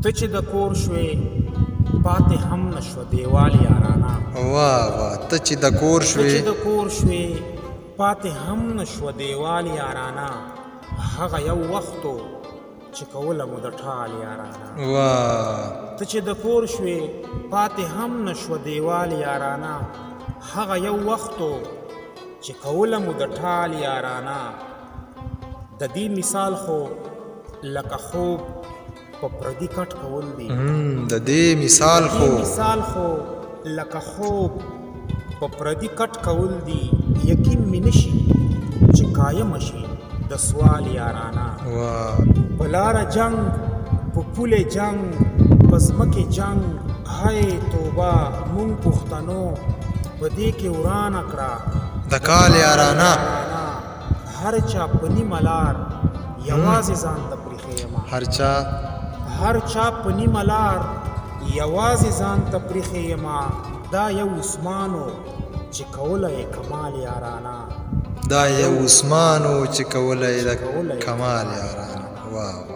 ته چې د کور شوې پاتې هم نشوه دیوال یارانه واه واه ته چې د کور ته چې شوې د کور شوې پاتې هم نشوه دیوال یارانه هغه یو وختو چې کوله مو د ټال یارانه واه ته چې د کور شوې پاتې هم نشوه دیوال یارانه هغه یو وختو چې کوله مو د ټال یارانه د دې مثال خو لکه خوب په پردي کټ کول دي د دې مثال خو لکه خوب په پردي کټ کول دي یقین مې نشي چې قایم شي د سوال یارانه واه په لاره جنگ په پوله جنگ په ځمکې جنگ هی توبه مونږ پښتنو په دې کې ورانه کړه د کال یارانه هر چا په نیمه لار یوازې ځان ته پرېښی یمه هر چا په نیمه لار یوازې ځان ته پرېښی یمه دا یو عثمانو چې کوله یې کمال یارانه دا یو عثمانو چې کوله یې د کمال یارانه واه